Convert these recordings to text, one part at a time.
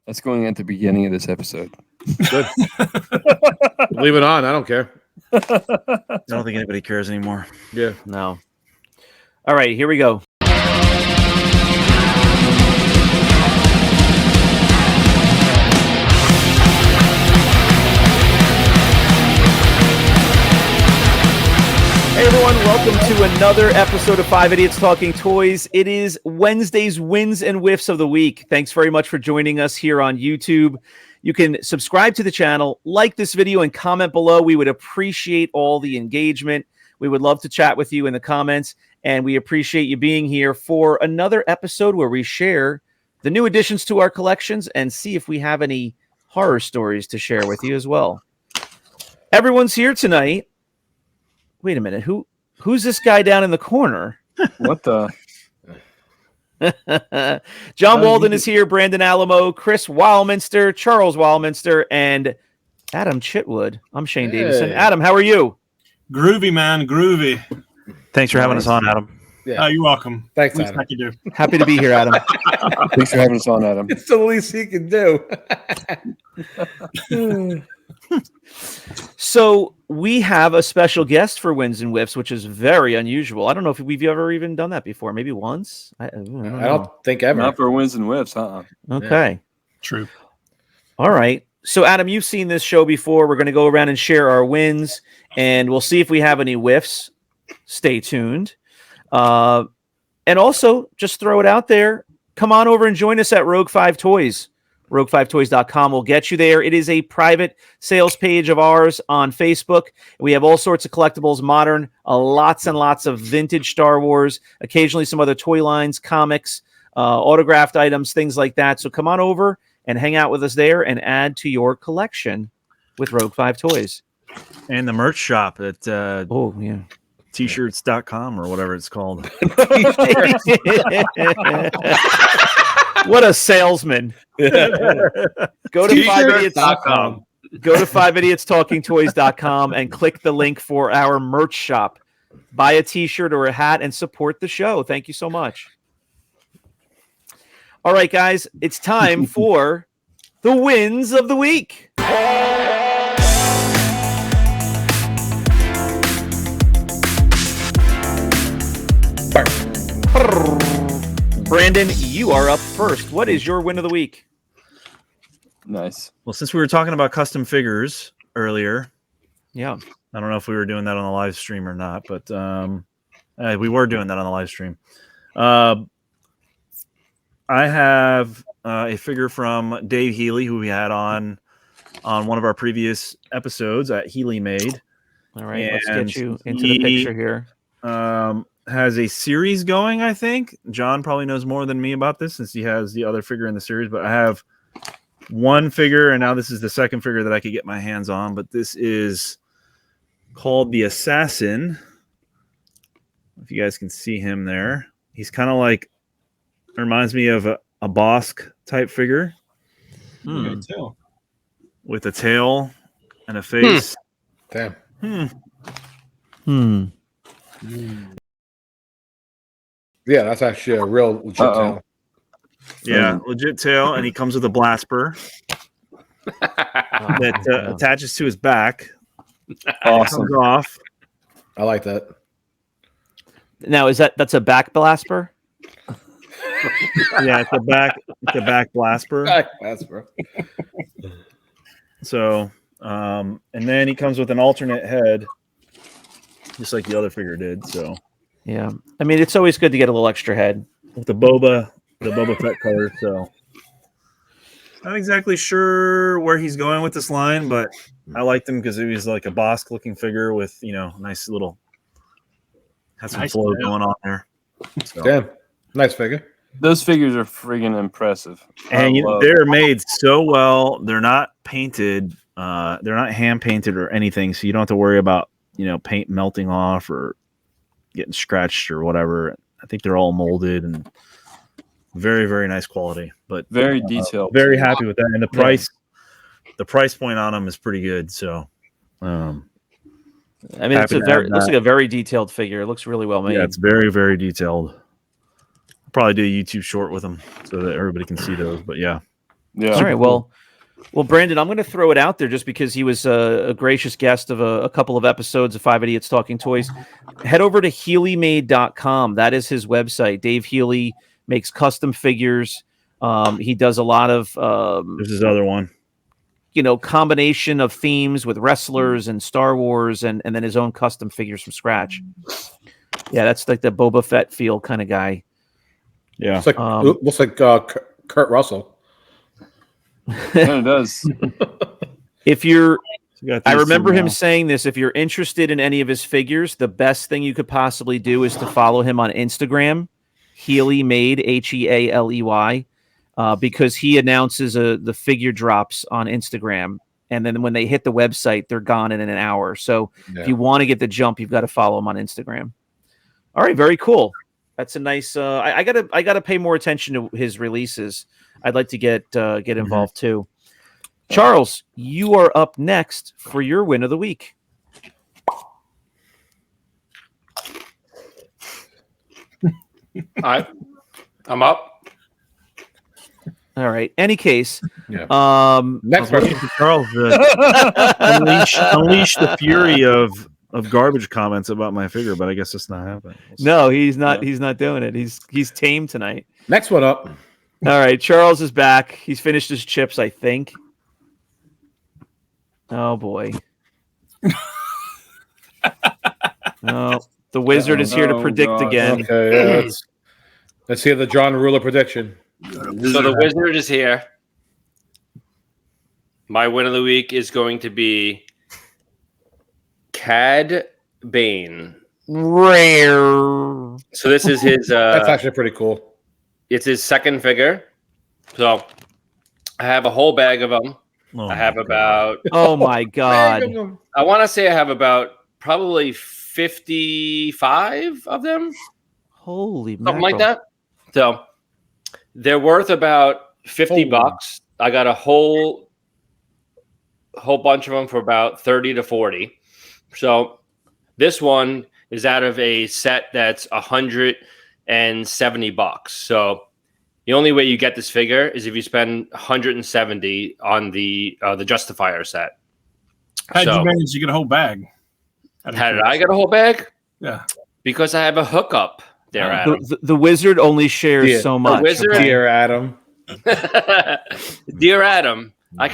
That's going at the beginning of this episode. Good. Leave it on. I don't care. I don't think anybody cares anymore. Yeah. No. All right, here we go. Hey everyone, welcome to another episode of 5 Idiots Talking Toys. It is Wednesday's Wins and Wiffs of the Week. Thanks very much for joining us here on YouTube. You can subscribe to the channel, like this video, and comment below. We would appreciate all the engagement. We would love to chat with you in the comments, and we appreciate you being here for another episode where we share the new additions to our collections and see if we have any horror stories to share with you as well. Everyone's here tonight. Wait a minute. Who's this guy down in the corner? What the? John Walden is here. Brandon Alamo, Chris Wildminster, Charles Wildminster, and Adam Chitwood. I'm Shane Davison. Adam, how are you? Groovy, man. Groovy. Thanks for having us on, Adam. Yeah. You're welcome. Thanks, Least Adam. I can do. Happy to be here, Adam. Thanks for having us on, Adam. It's the least he can do. So we have a special guest for Wins and Wiffs, which is very unusual. I don't know if we've ever even done that before. Maybe once. I don't think ever. Not for Wins and Wiffs, Okay. Yeah. True. All right. So, Adam, you've seen this show before. We're going to go around and share our wins, and we'll see if we have any whiffs. Stay tuned. And also, just throw it out there. Come on over and join us at Rogue 5 Toys. Rogue5toys.com will get you there. It is a private sales page of ours on Facebook. We have all sorts of collectibles, modern, lots and lots of vintage Star Wars, occasionally some other toy lines, comics, autographed items, things like that. So come on over and hang out with us there and add to your collection with Rogue 5 Toys. And the merch shop at t-shirts.com or whatever it's called. What a salesman. Go to 5idiots.com. Go to 5idiotstalkingtoys.com and click the link for our merch shop. Buy a t-shirt or a hat and support the show. Thank you so much. All right, guys, it's time for the wins of the week. Brandon, you are up first. What is your win of the week? Nice. Well, since we were talking about custom figures earlier, yeah, I don't know if we were doing that on the live stream or not, but we were doing that on the live stream. I have a figure from Dave Healy, who we had on one of our previous episodes at Healy Made. All right, let's get you into the picture here. Has a series going, I think. John probably knows more than me about this since he has the other figure in the series, but I have one figure, and now this is the second figure that I could get my hands on, but this is called the Assassin. If you guys can see him there. He's kind of like, reminds me of a Bosk type figure. With a tail and a face. Damn. Yeah, that's actually a real legit tail. Yeah, legit tail, and he comes with a blaster that attaches to his back. Awesome. Comes off. I like that. Now, that's a back blaster? Yeah, it's a back blaster. Blaster. So, and then he comes with an alternate head, just like the other figure did. So, yeah, I mean, it's always good to get a little extra head with the Boba Fett color. So, not exactly sure where he's going with this line, but I liked him because he was like a Bosk looking figure with, nice little, has some flow going on there. So. Damn, nice figure. Those figures are friggin' impressive. And they're made so well. They're not painted. They're not hand painted or anything. So you don't have to worry about, paint melting off or getting scratched or whatever. I think they're all molded and very, very nice quality, but very detailed. Very happy with that. And the price point on them is pretty good. So, I mean, looks like a very detailed figure. It looks really well made. Yeah, it's very, very detailed. I'll probably do a YouTube short with them so that everybody can see those. But yeah, Yeah. All right. Well, Brandon, I'm going to throw it out there just because he was a gracious guest of a couple of episodes of Five Idiots Talking Toys. Head over to HealyMade.com. That is his website. Dave Healy makes custom figures. He does a lot of There's his other one. Combination of themes with wrestlers and Star Wars, and then his own custom figures from scratch. Yeah, that's like the Boba Fett feel kind of guy. Yeah. It's like looks like Kurt Russell. Yeah, it does. If you're got I these remember two him now. saying this. If you're interested in any of his figures, the best thing you could possibly do is to follow him on Instagram, Healy Made, HEALEY, because he announces the figure drops on Instagram. And then when they hit the website, they're gone in an hour. So if you want to get the jump, you've got to follow him on Instagram. All right, very cool. That's a nice. I gotta pay more attention to his releases. I'd like to get involved too. Charles, you are up next for your win of the week. I'm up. All right. Any case, Yeah. Next Looking person. for Charles to unleash the fury of garbage comments about my figure, but I guess it's not happening. no, he's not. He's not doing it. He's tame tonight. Next one up. All right. Charles is back. He's finished his chips, I think. Oh boy. No, the wizard is here to Oh, predict God. again. Okay. Let's hear the John Ruler prediction. So the wizard is here. My win of the week is going to be Cad Bane. Rare. So this is his. That's actually pretty cool. It's his second figure. So I have a whole bag of them. Oh I have my about. Oh my god. I want to say I have about probably 55 of them. Holy Something like mackerel. that. So they're worth about 50 Oh. bucks. I got a whole bunch of them for about 30 to 40. So this one is out of a set that's 170 bucks. So the only way you get this figure is if you spend 170 on the Justifier set. How'd So- you manage to get a whole bag? How did I get a whole bag? Yeah. Because I have a hookup there, Adam. The wizard only shares Yeah. so much. wizard- okay? Dear Adam. Dear Adam, I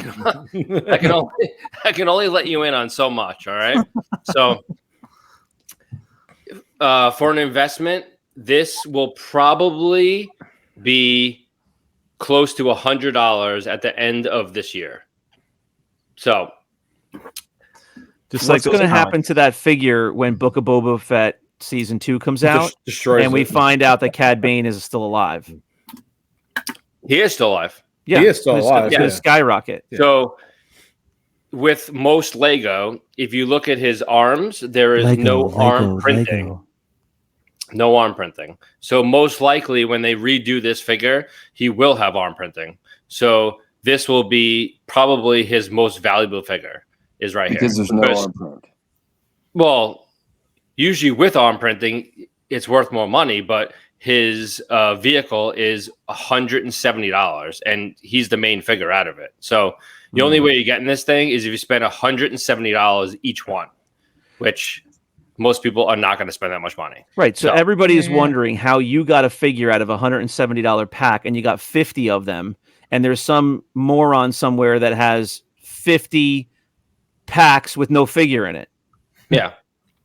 can only let you in on so much. All right. So for an investment, this will probably be close to $100 at the end of this year. So Just what's going to happen to that figure when Book of Boba Fett season 2 comes out, Destroys and we it. find out that Cad Bane is still alive? he is still alive. Yeah, He is still it's alive, gonna yeah. skyrocket. Yeah. So with most Lego, if you look at his arms, there is no arm printing. No arm printing. So most likely when they redo this figure, he will have arm printing. So this will be probably his most valuable figure is right Because here. there's no arm print. Well, usually with arm printing, it's worth more money, but his vehicle is $170 and he's the main figure out of it. So the only way you're getting this thing is if you spend $170 each one, which most people are not going to spend that much money. Right. So So- everybody is wondering how you got a figure out of a $170 pack and you got 50 of them. And there's some moron somewhere that has 50 packs with no figure in it. Yeah.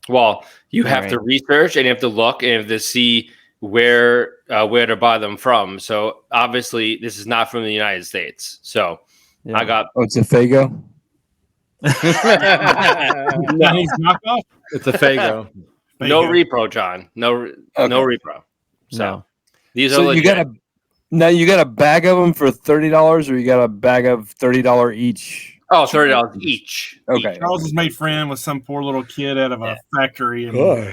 Well, you have Right. to research and you have to look and you have to see where to buy them from. So obviously this is not from the United States. So Yeah. I got Oh, it's a Fago? no, He's knockoff. It's a Fago. no Fake it. repro, John. No Okay. repro. So No. these are So legit. you got a bag of them for $30, or you got a bag of $30 each? Oh, $30 each. Okay. Charles has made friend with some poor little kid out of a factory and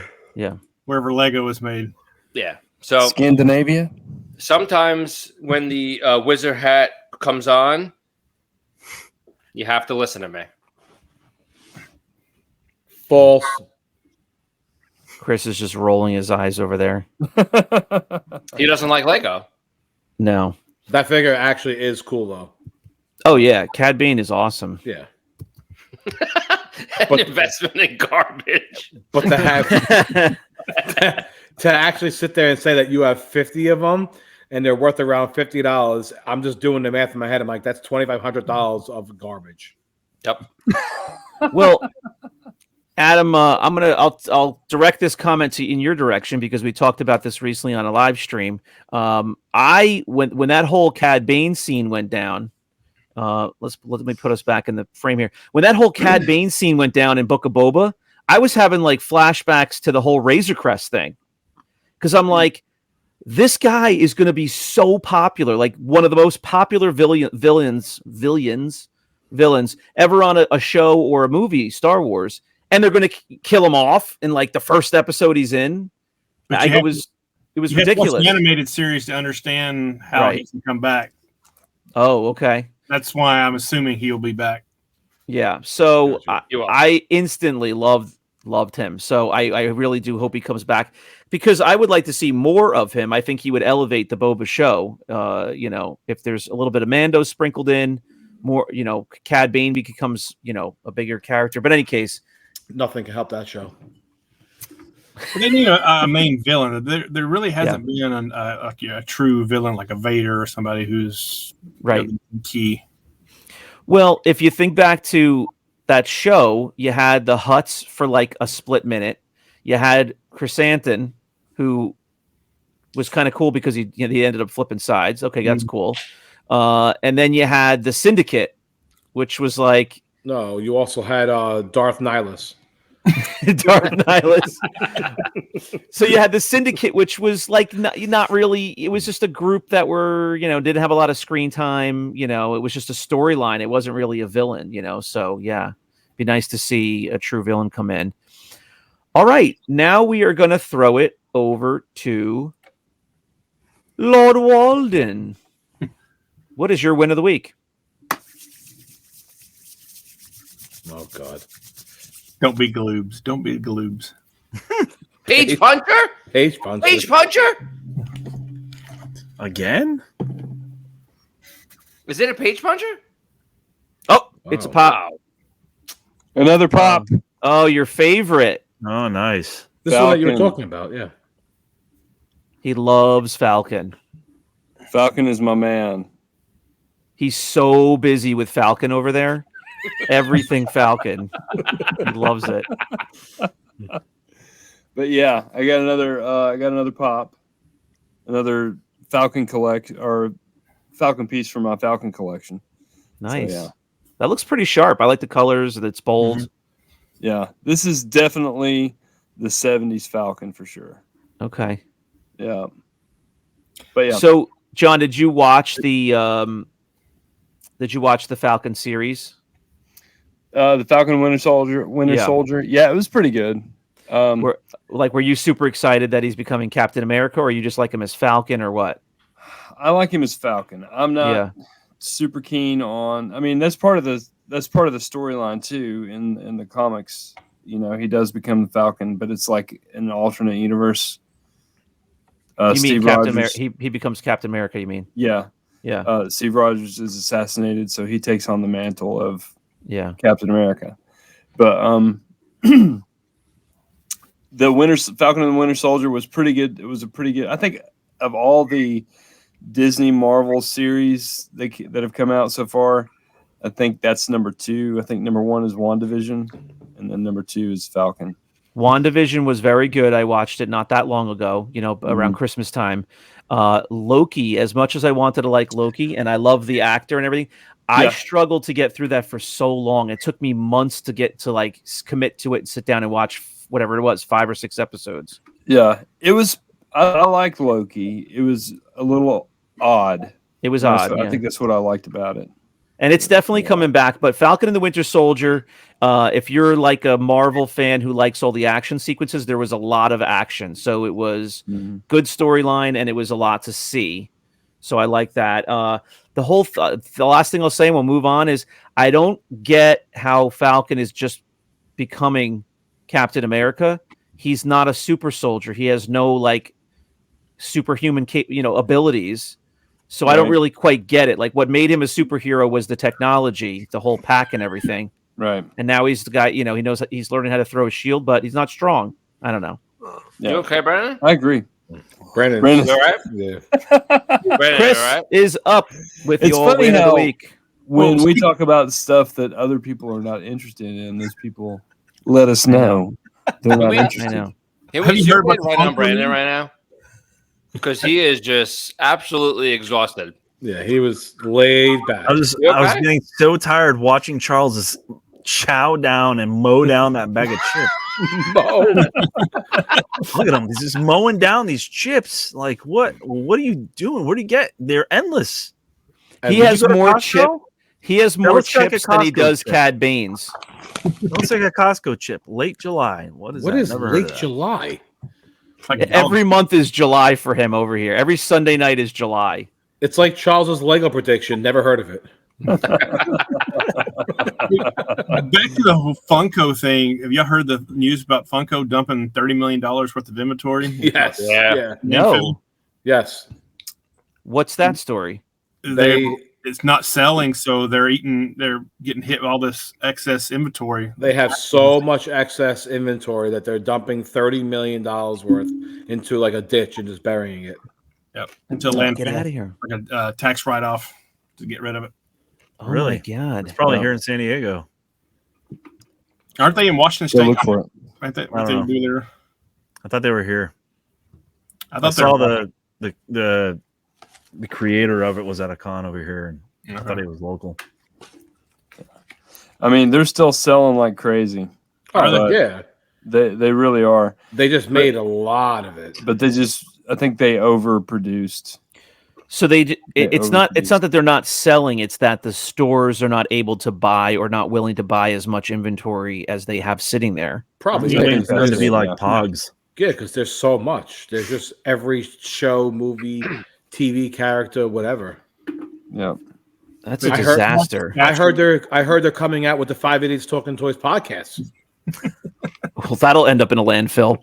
wherever Lego was made. Yeah. So Scandinavia? sometimes when the wizard hat comes on, you have to listen to me. False. Chris is just rolling his eyes over there. He doesn't like Lego. No. That figure actually is cool though. Oh yeah, Cad Bane is awesome. Yeah. An investment in garbage. But to have to actually sit there and say that you have 50 of them and they're worth around $50, I'm just doing the math in my head. I'm like, that's $2,500 of garbage. Yep. Well, Adam, I'll direct this comment to in your direction because we talked about this recently on a live stream. When that whole Cad Bane scene went down, let me put us back in the frame here. When that whole Cad Bane scene went down in Book of Boba, I was having like flashbacks to the whole Razor Crest thing because I'm like, this guy is going to be so popular, like one of the most popular villains ever on a show or a movie, Star Wars, and they're going to kill him off in like the first episode he's in. It was ridiculous. The animated series to understand how he can come back. Oh, okay. That's why I'm assuming he'll be back. Yeah. So I instantly loved him. So I really do hope he comes back because I would like to see more of him. I think he would elevate the Boba show. If there's a little bit of Mando sprinkled in, more, Cad Bane becomes, a bigger character. But in any case, nothing can help that show. They need a main villain. There really hasn't been a true villain like a Vader or somebody who's right key. Well, if you think back to that show, you had the Hutts for like a split minute. You had Chrysanthemum, who was kind of cool because he ended up flipping sides. Okay, that's cool. And then you had the Syndicate, which was like no. You also had Darth Nihilus. Darth Nihilus. So you had the Syndicate, which was like not really. It was just a group that were didn't have a lot of screen time. It was just a storyline. It wasn't really a villain. So yeah, be nice to see a true villain come in. All right, now we are going to throw it over to Lord Walden. What is your win of the week? Oh God. Don't be gloobs. Don't be gloobs. Page Puncher? Page Puncher. Page Puncher? Again? Is it a Page Puncher? Oh, it's a pop. Wow. Another pop. Oh, your favorite. Oh, nice. This is what you were talking about, yeah. He loves Falcon. Falcon is my man. He's so busy with Falcon over there. Everything Falcon. He loves it. But yeah, I got another pop. Another Falcon Falcon piece from my Falcon collection. Nice. So, yeah. That looks pretty sharp. I like the colors. It's bold. Mm-hmm. Yeah. This is definitely the 70s Falcon for sure. Okay. Yeah. But yeah. So, John, did you watch the Falcon series? The Falcon Winter Soldier. Yeah, it was pretty good. Were you super excited that he's becoming Captain America, or you just like him as Falcon, or what? I like him as Falcon. I'm not super keen on. I mean, that's part of the storyline too in the comics. He does become the Falcon, but it's like an alternate universe. You mean Steve Captain Rogers, America? He becomes Captain America. You mean? Yeah. Yeah. Steve Rogers is assassinated, so he takes on the mantle of Captain America. But the Falcon and the Winter Soldier was pretty good. It was a pretty good. I think of all the Disney Marvel series that have come out so far, I think that's number 2. I think number 1 is WandaVision, and then number 2 is Falcon. WandaVision was very good. I watched it not that long ago, around Christmas time. Loki, as much as I wanted to like Loki, and I love the actor and everything, I struggled to get through that for so long. It took me months to get to like commit to it and sit down and watch whatever it was, 5 or 6 episodes. Yeah, it was. I liked Loki. It was a little odd. It was odd. I think that's what I liked about it. And it's definitely coming back. But Falcon and the Winter Soldier, if you're like a Marvel fan who likes all the action sequences, there was a lot of action. So it was good storyline, and it was a lot to see. So I like that. The last thing I'll say, and we'll move on, is I don't get how Falcon is just becoming Captain America. He's not a super soldier. He has no like superhuman abilities. So I don't really quite get it. Like what made him a superhero was the technology, the whole pack and everything. Right. And now he's the guy, he knows he's learning how to throw a shield, but he's not strong. I don't know. Yeah. You okay, Brandon? I agree. Brandon, You all right? yeah. Brandon, Chris you all right? is up with It's the old funny win of the how- week. When we talk about stuff that other people are not interested in, those people let us know they're not I interested. know. Can Have we you heard zoom in about right the on Funko Brandon news? right now? Because he is just absolutely exhausted. Yeah, he was laid back. I was You I was okay? getting so tired watching Charles just chow down and mow down that bag of chips. Look at him. He's just mowing down these chips. Like, what are you doing? Where do you get? They're endless. And He did has you go to more Costco? chip. He has more looks like a chips than he Costco does chip. Cad Baines. Looks like a Costco chip. Late July. What is what that? is Never heard late of that. July? It's like Every month is July for him over here. Every Sunday night is July. It's like Charles's Lego prediction. Never heard of it. Back to the whole Funko thing. Have y'all heard the news about Funko dumping $30 million worth of inventory? Yes. Yeah. Yeah. No. Yes. What's that story? It's not selling, so they're getting hit with all this excess inventory. They have so much excess inventory that they're dumping $30 million worth into like a ditch and just burying it. Yep, into Get landfill, out of here. like a tax write-off to get rid of it. Oh Really? my God. It's probably Yeah. here in San Diego. Aren't they in Washington Go State? look for it. Aren't they, I don't do there? I thought they were here. I I thought saw they the creator of it was at a con over here, and I thought were. he was local. I mean, they're still selling like crazy. Are they? But Yeah. They really are. They just made a lot of it. But I think they overproduced. So it's not overproduced. that they're not selling, it's that the stores are not able to buy or not willing to buy as much inventory as they have sitting there. Probably. Yeah, You're I waiting think for them to that's be it, like yeah. Pogs. Yeah, because there's so much. There's just every show, movie, TV character, whatever. Yeah. That's a I heard- disaster. I heard they're coming out with the 5 Idiots Talking Toys podcast. Well, that'll end up in a landfill.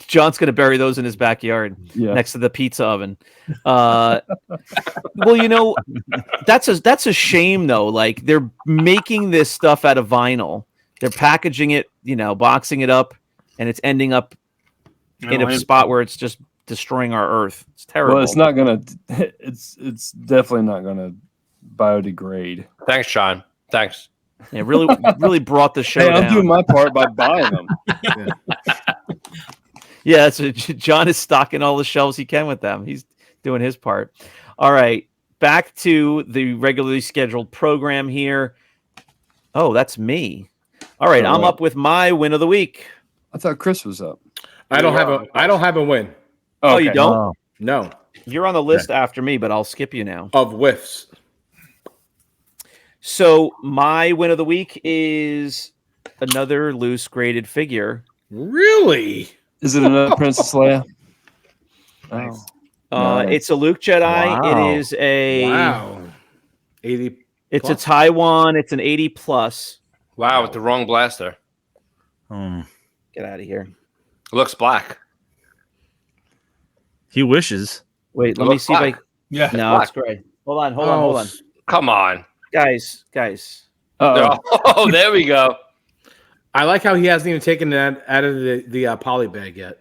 John's going to bury those in his backyard Yeah. next to the pizza oven. Well, that's a shame though. Like they're making this stuff out of vinyl. They're packaging it, boxing it up, and it's ending up in a spot where it's just destroying our earth. It's terrible. Well, it's not gonna. It's definitely not gonna biodegrade. Thanks, Sean. Thanks. It really brought the show Hey, I'm down. doing my part by buying them. Yeah, so John is stocking all the shelves he can with them. He's doing his part. All right, back to the regularly scheduled program here. Oh, that's me. All right, I'm up with my win of the week. I thought Chris was up. I don't have a win. Oh, you don't? Oh, No. You're on the list after me, but I'll skip you now. Of whiffs. So my win of the week is another loose graded figure. Really? Is it another Princess Leia? Nice. Nice. It's a Luke Jedi. Wow. It is a Wow. 80. It's plus? a Taiwan. It's an 80 plus. Wow, with the wrong blaster. Get out of here. It looks black. he wishes. Wait, let Look me see if I. black. Yeah. No, black. it's gray. Hold on. Come on. Guys. Uh-oh. Oh, there we go. I like how he hasn't even taken that out of the poly bag yet.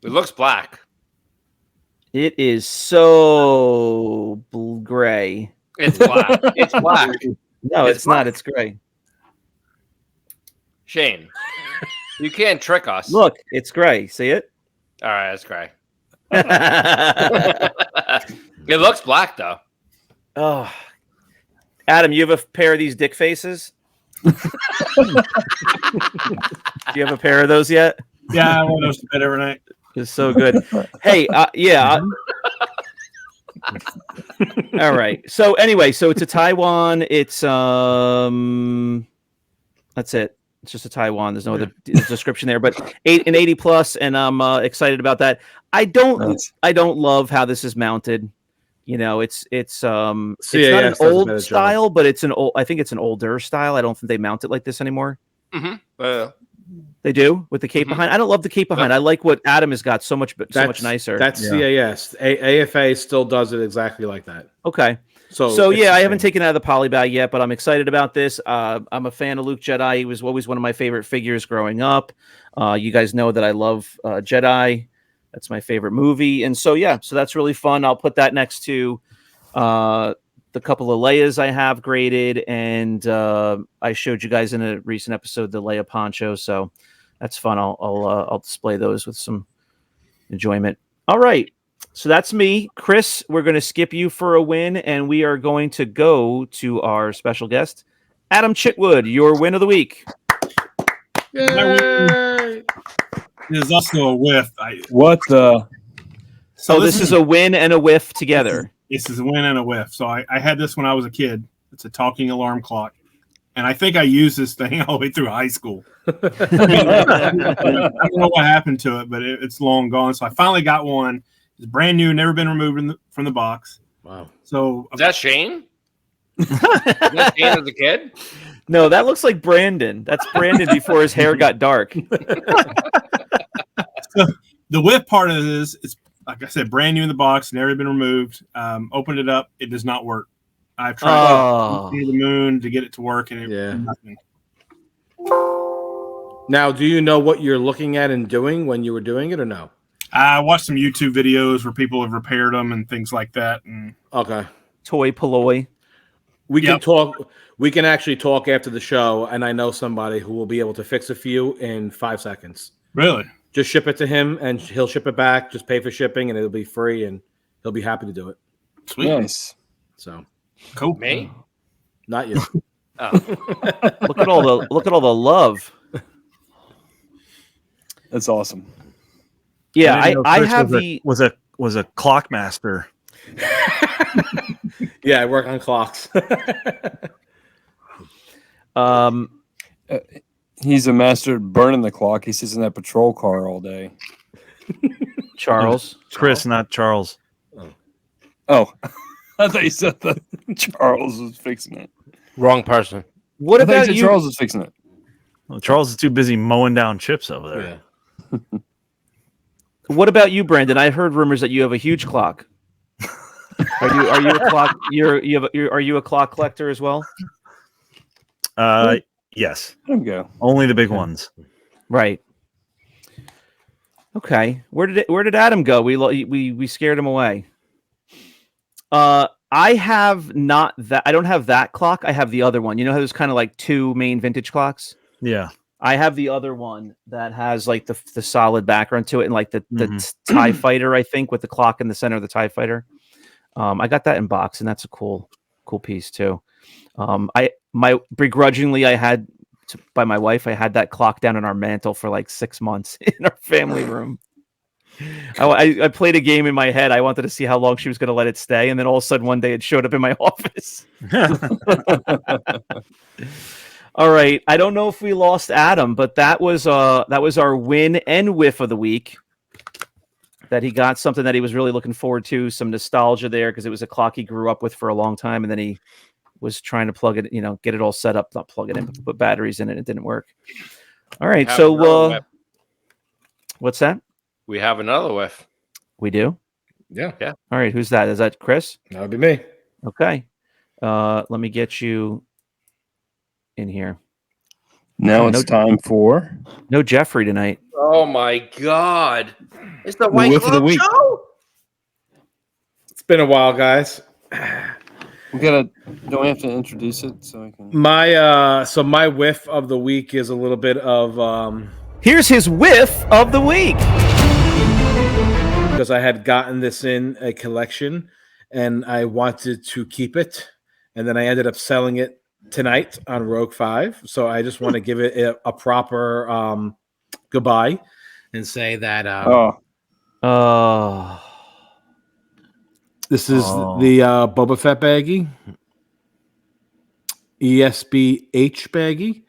It looks black. It is so gray. It's black. It's black. No, It's it's not. black. It's gray. Shane, you can't trick us. Look, it's gray. See it? All right, that's gray. It looks black though. Oh, Adam, you have a pair of these dick faces? Do you have a pair of those yet? Yeah, I want those to bed every night. It's so good. Hey, yeah. All right. So anyway, so it's a Taiwan. It's that's it. It's just a Taiwan. There's no other description there, but an 80 plus, and I'm excited about that. I don't love how this is mounted. It's not an does a better old job. style, but I think it's an older style. I don't think they mount it like this anymore. Mm-hmm. They They do with the cape behind. I don't love the cape behind. I like what Adam has got so much nicer. That's CAS. AFA still does it exactly like that. Okay. So yeah, I haven't taken it out of the poly bag yet, but I'm excited about this. I'm a fan of Luke Jedi. He was always one of my favorite figures growing up. You guys know that I love Jedi. That's my favorite movie. And so that's really fun. I'll put that next to the couple of Leias I have graded, and I showed you guys in a recent episode the Leia poncho. So that's fun. I'll display those with some enjoyment. All right. So that's me. Chris, we're going to skip you for a win, and we are going to go to our special guest, Adam Chitwood, your win of the week. Yay! It is also a whiff. What the? So this is a win and a whiff together. This is a win and a whiff. So I had this when I was a kid. It's a talking alarm clock. And I think I used this thing all the way through high school. I don't know what happened to it, but it's long gone. So I finally got one. It's brand new, never been removed from the box. Wow. So Is that Shane? Is that Shane as a kid? No, that looks like Brandon. That's Brandon before his hair got dark. So the whiff part of this is, like I said, brand new in the box, never been removed. Opened it up, it does not work. I've tried to the moon to get it to work, and nothing. Now, do you know what you're looking at and doing when you were doing it, or no? I watched some YouTube videos where people have repaired them and things like that. And okay, toy polloi. We can talk. We can actually talk after the show, and I know somebody who will be able to fix it for you in 5 seconds. Really? Just ship it to him, and he'll ship it back. Just pay for shipping, and it'll be free, and he'll be happy to do it. Sweet. Nice. So cool. Me? Not you. Oh. Look at all the love. That's awesome. Yeah, I Chris have was a clock master. Yeah, I work on clocks. He's a master at burning the clock. He sits in that patrol car all day. Charles. Chris, not Charles. Oh, I thought you said that Charles was fixing it. Wrong person. What I thought about you? you? Charles was fixing it. Well, Charles is too busy mowing down chips over there. Yeah. What about you, Brandon? I heard rumors that you have a huge clock. Are you a clock? Are you a clock collector as well? Yes. Let him go. Only the big ones. Right. Okay. Where did Adam go? We scared him away. I have not that. I don't have that clock. I have the other one. You know how there's kind of like two main vintage clocks? Yeah. I have the other one that has like the solid background to it, and like the TIE Fighter, I think, with the clock in the center of the TIE Fighter. I got that in box, and that's a cool piece too. Begrudgingly, I had by my wife, I had that clock down on our mantle for like 6 months in our family room. I played a game in my head. I wanted to see how long she was going to let it stay, and then all of a sudden one day it showed up in my office. All right. I don't know if we lost Adam, but that was our win and whiff of the week. That he got something that he was really looking forward to, some nostalgia there, because it was a clock he grew up with for a long time, and then he was trying to plug it, get it all set up, not plug it in, but put batteries in it. It didn't work. All right. So what's that? We have another whiff. We do? Yeah. All right. Who's that? Is that Chris? That would be me. Okay. Let me get you in here. Now it's time for no Jeffrey tonight. Oh my God! It's the White whiff of the Club week. show. It's been a while, guys. don't we have to introduce it so I can My whiff of the week is a little bit of Here's his whiff of the week. Because I had gotten this in a collection and I wanted to keep it, and then I ended up selling it tonight on Rogue 5. So I just want to give it a proper goodbye and say that this is the Boba Fett baggie, ESBH baggie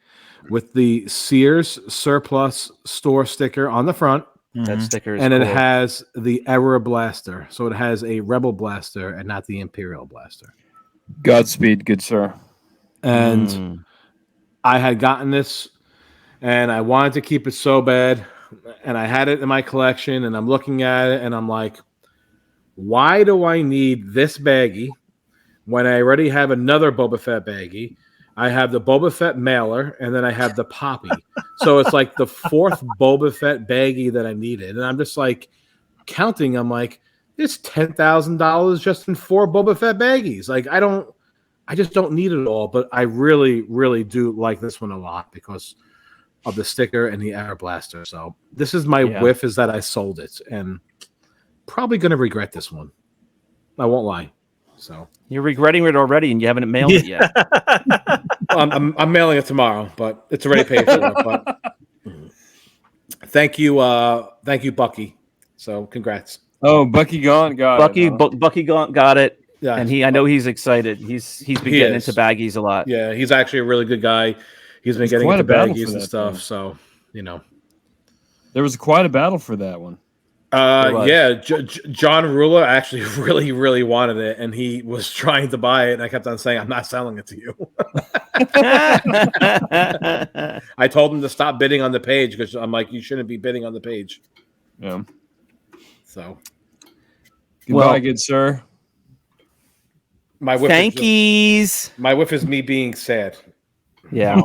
with the Sears surplus store sticker on the front. That sticker is and cool. It has the Error blaster. So it has a Rebel blaster and not the Imperial blaster. Godspeed, good sir. And I had gotten this and I wanted to keep it so bad, and I had it in my collection, and I'm looking at it, and I'm like, why do I need this baggie when I already have another Boba Fett baggie? I have the Boba Fett mailer, and then I have the Poppy. So it's like the fourth Boba Fett baggie that I needed. And I'm just like counting. I'm like, it's $10,000 just in 4 Boba Fett baggies. Like, I just don't need it all. But I really, really do like this one a lot because of the sticker and the air blaster. So this is my whiff, is that I sold it. And probably going to regret this one. I won't lie. So You're regretting it already, and you haven't mailed it yet. I'm mailing it tomorrow, but it's already paid for. But thank you, Bucky. So congrats. Oh, Bucky Gaunt got it. Huh? Bucky Gaunt got it, Yeah, and I know he's excited. He's been getting into baggies a lot. Yeah, he's actually a really good guy. He's been getting into baggies and stuff. Thing. So there was quite a battle for that one. John Rula actually really, really wanted it, and he was trying to buy it, and I kept on saying, I'm not selling it to you. I told him to stop bidding on the page because I'm like, you shouldn't be bidding on the page. Yeah. So goodbye, good sir. My whiff Thankies. My whiff is me being sad. Yeah.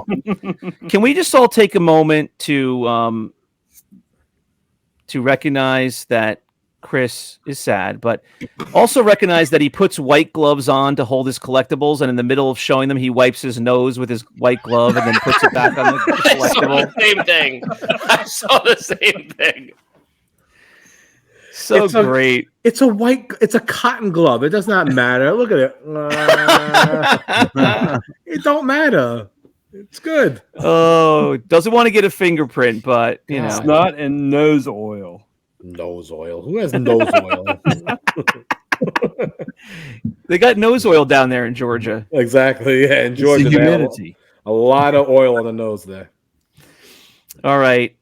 Can we just all take a moment to recognize that Chris is sad, but also recognize that he puts white gloves on to hold his collectibles, and in the middle of showing them, he wipes his nose with his white glove and then puts it back on the collectible. Same thing. I saw the same thing. So great. It's a cotton glove. It does not matter. Look at it. It don't matter. It's good. Oh, doesn't want to get a fingerprint, but you know, it's not in nose oil. Nose oil. Who has nose oil? They got nose oil down there in Georgia. Exactly. Yeah, in Georgia, it's the humidity. A lot of oil on the nose there. All right.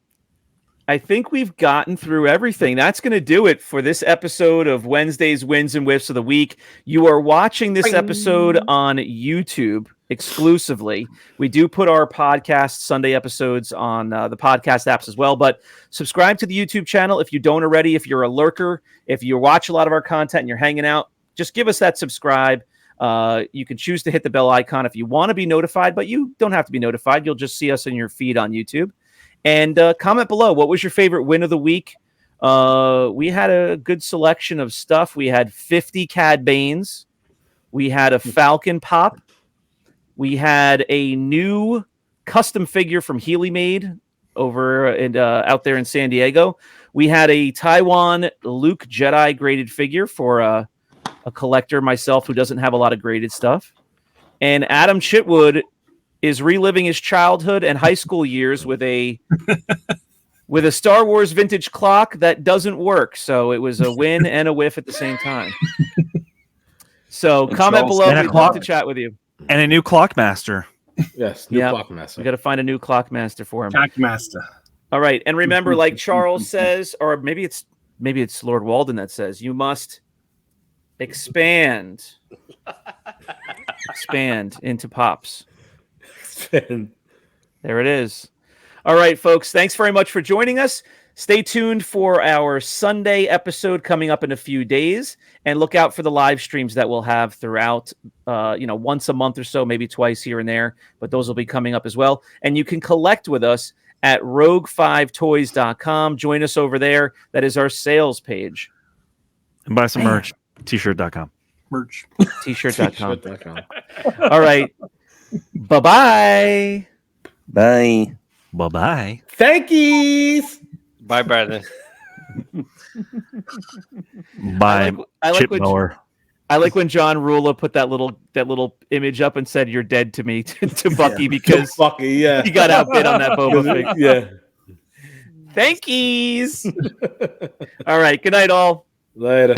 I think we've gotten through everything. That's going to do it for this episode of Wednesday's Wins and Wiffs of the Week. You are watching this episode on YouTube exclusively. We do put our podcast Sunday episodes on the podcast apps as well, but subscribe to the YouTube channel if you don't already. If you're a lurker, if you watch a lot of our content and you're hanging out, just give us that subscribe. You can choose to hit the bell icon if you want to be notified, but you don't have to be notified. You'll just see us in your feed on YouTube. And comment below, what was your favorite win of the week? We had a good selection of stuff. We had 50 Cad Banes. We had a Falcon Pop. We had a new custom figure from Healy Made over and out there in San Diego. We had a Taiwan Luke Jedi graded figure for a collector, myself, who doesn't have a lot of graded stuff. And Adam Chitwood is reliving his childhood and high school years with a Star Wars vintage clock that doesn't work. So it was a win and a whiff at the same time. So comment below. We'd love to chat with you. And a new clock master. Yes, new clock master. We got to find a new clock master for him. Clock master. All right, and remember, like Charles says, or maybe it's Lord Walden that says, you must expand into pops. There it is. All right, folks. Thanks very much for joining us. Stay tuned for our Sunday episode coming up in a few days, and look out for the live streams that we'll have throughout, once a month or so, maybe twice here and there, but those will be coming up as well. And you can collect with us at rogue5toys.com. Join us over there. That is our sales page. And buy some merch. T-shirt.com. Merch. T-shirt.com. All right. Bye-bye. Bye. Bye-bye. Thankies. Bye, Brandon. Bye, chip mower. I like when John Rula put that little image up and said, "You're dead to me," to Bucky because Bucky, yeah, he got outbid on that Boba thing. Yeah. Thankies. All right. Good night, all. Later.